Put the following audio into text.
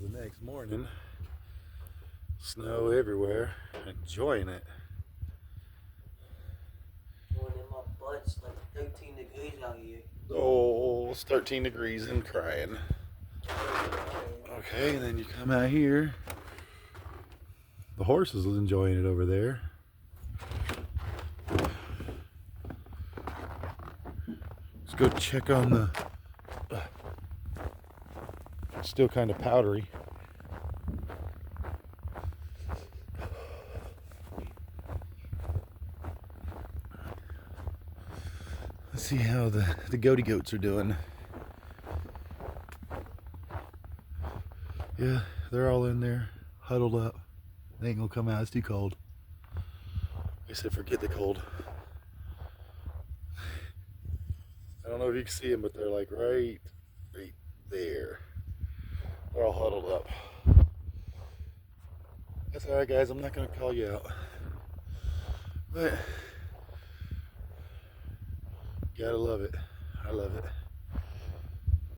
the next morning. Snow everywhere. Enjoying it. Going in my butt, it's like 13 degrees out here. Oh, it's 13 degrees and crying. Okay, and then you come out here. The horse is enjoying it over there. Let's go check on the... still kind of powdery. Let's see how the goaty goats are doing. Yeah, they're all in there, huddled up. They ain't gonna come out, it's too cold. I said forget the cold. I don't know if you can see them, but they're like right there. They're all huddled up. That's alright guys, I'm not gonna call you out. But gotta love it. I love it.